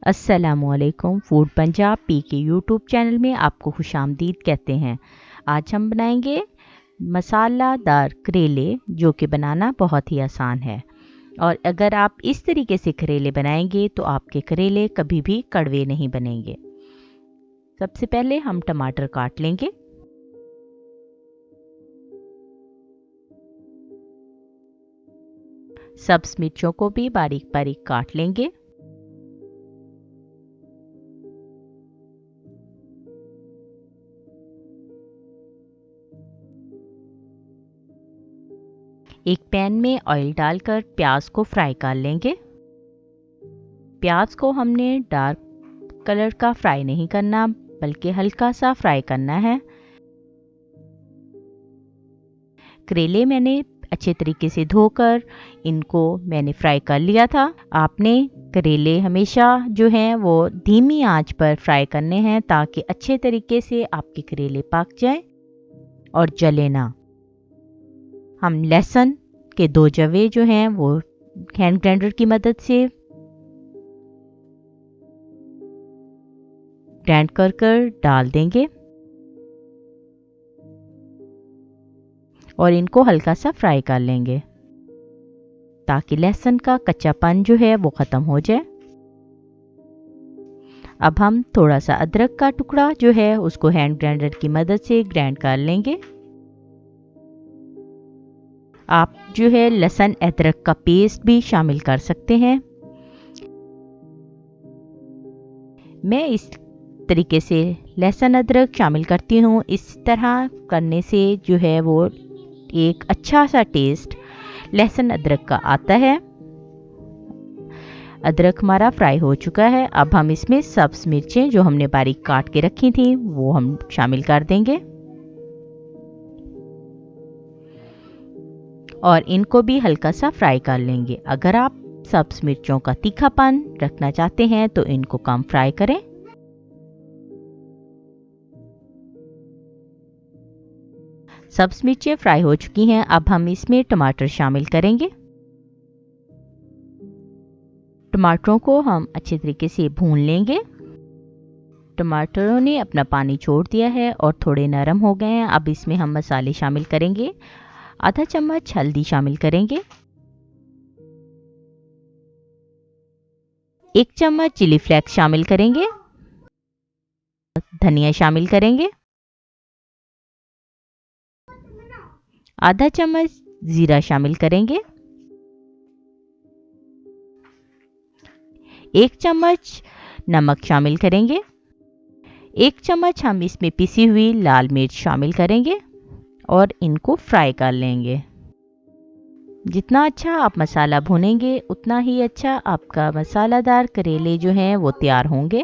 अस्सलामुअलैकुम। Food Punjab P के YouTube channel में आपको खुशामदीद कहते हैं। आज हम बनाएंगे मसालादार करेले, जो कि बनाना बहुत ही आसान है। और अगर आप इस तरीके से करेले बनाएंगे तो आपके करेले कभी भी कड़वे नहीं बनेंगे। सबसे पहले हम टमाटर काट लेंगे। सब्ज मिर्चों को भी बारीक बारीक काट लेंगे। एक पैन में ऑयल डालकर प्याज को फ्राई कर लेंगे। प्याज को हमने डार्क कलर का फ्राई नहीं करना, बल्कि हल्का सा फ्राई करना है। करेले मैंने अच्छे तरीके से धोकर इनको मैंने फ्राई कर लिया था। आपने करेले हमेशा जो हैं वो धीमी आंच पर फ्राई करने हैं, ताकि अच्छे तरीके से आपके करेले पक जाएं और जले ना। हम लहसुन के 2 जवे जो हैं वो हैंड ग्राइंडर की मदद से ग्राइंड कर डाल देंगे और इनको हल्का सा फ्राई कर लेंगे, ताकि लहसुन का कच्चापन जो है वो ख़त्म हो जाए। अब हम थोड़ा सा अदरक का टुकड़ा जो है उसको हैंड ग्राइंडर की मदद से ग्राइंड कर लेंगे। आप जो है लहसुन अदरक का पेस्ट भी शामिल कर सकते हैं। मैं इस तरीके से लहसुन अदरक शामिल करती हूँ। इस तरह करने से जो है वो एक अच्छा सा टेस्ट लहसुन अदरक का आता है। अदरक हमारा फ्राई हो चुका है। अब हम इसमें सब्ज मिर्चें जो हमने बारीक काट के रखी थी वो हम शामिल कर देंगे और इनको भी हल्का सा फ्राई कर लेंगे। अगर आप सब्ज मिर्चों का तीखापन रखना चाहते हैं तो इनको कम फ्राई करें। सब्ज मिर्चें फ्राई हो चुकी हैं। अब हम इसमें टमाटर शामिल करेंगे। टमाटरों को हम अच्छे तरीके से भून लेंगे। टमाटरों ने अपना पानी छोड़ दिया है और थोड़े नरम हो गए हैं। अब इसमें हम मसाले शामिल करेंगे। आधा चम्मच हल्दी शामिल करेंगे, 1 चम्मच चिली फ्लेक्स शामिल करेंगे, धनिया शामिल करेंगे, आधा चम्मच जीरा शामिल करेंगे, 1 चम्मच नमक शामिल करेंगे, 1 चम्मच हम इसमें पिसी हुई लाल मिर्च शामिल करेंगे और इनको फ्राई कर लेंगे। जितना अच्छा आप मसाला भूनेंगे उतना ही अच्छा आपका मसालादार करेले जो हैं वो तैयार होंगे।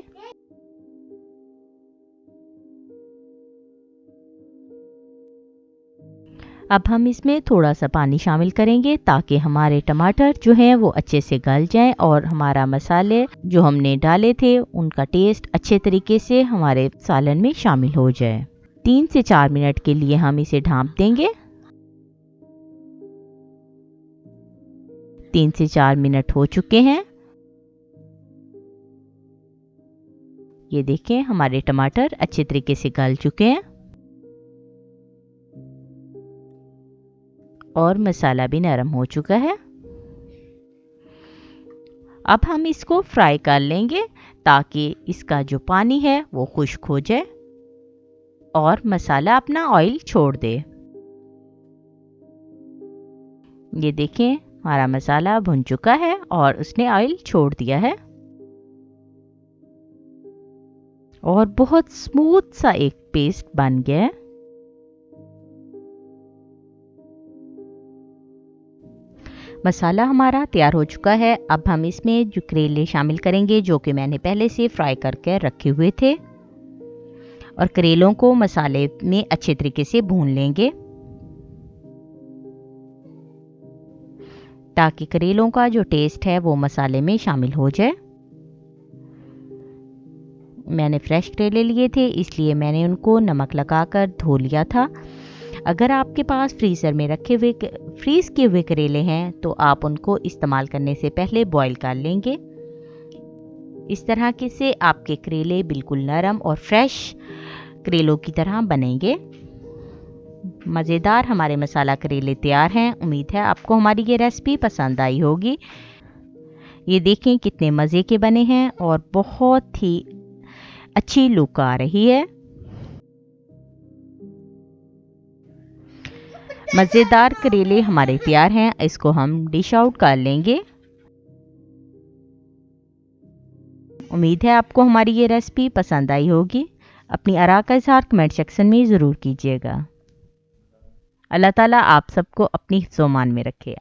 अब हम इसमें थोड़ा सा पानी शामिल करेंगे, ताकि हमारे टमाटर जो हैं वो अच्छे से गल जाएं और हमारा मसाले जो हमने डाले थे उनका टेस्ट अच्छे तरीके से हमारे सालन में शामिल हो जाए। 3 से 4 मिनट के लिए हम इसे ढाँप देंगे। 3 से 4 मिनट हो चुके हैं। ये देखें, हमारे टमाटर अच्छे तरीके से गल चुके हैं और मसाला भी नरम हो चुका है। अब हम इसको फ्राई कर लेंगे, ताकि इसका जो पानी है वो खुश्क हो जाए और मसाला अपना ऑयल छोड़ दे। ये देखें, हमारा मसाला भुन चुका है और उसने ऑयल छोड़ दिया है और बहुत स्मूथ सा एक पेस्ट बन गया है। मसाला हमारा तैयार हो चुका है। अब हम इसमें जो करेले शामिल करेंगे, जो कि मैंने पहले से फ्राई करके रखे हुए थे, और करेलों को मसाले में अच्छे तरीके से भून लेंगे, ताकि करेलों का जो टेस्ट है वो मसाले में शामिल हो जाए। मैंने फ्रेश करेले लिए थे, इसलिए मैंने उनको नमक लगाकर धो लिया था। अगर आपके पास फ्रीज़र में रखे हुए फ्रीज़ किए हुए करेले हैं तो आप उनको इस्तेमाल करने से पहले बॉईल कर लेंगे। इस तरह के से आपके करेले बिल्कुल नरम और फ्रेश करेलों की तरह बनेंगे। मज़ेदार हमारे मसाला करेले तैयार हैं। उम्मीद है आपको हमारी ये रेसिपी पसंद आई होगी। ये देखें कितने मज़े के बने हैं और बहुत ही अच्छी लुक आ रही है। मज़ेदार करेले हमारे तैयार हैं। इसको हम डिश आउट कर लेंगे। उम्मीद है आपको हमारी ये रेसिपी पसंद आई होगी। अपनी आरा का इज़हार कमेंट सेक्शन में ज़रूर कीजिएगा। अल्लाह ताला आप सबको अपनी हिफ्ज़-ओ-मान में रखे।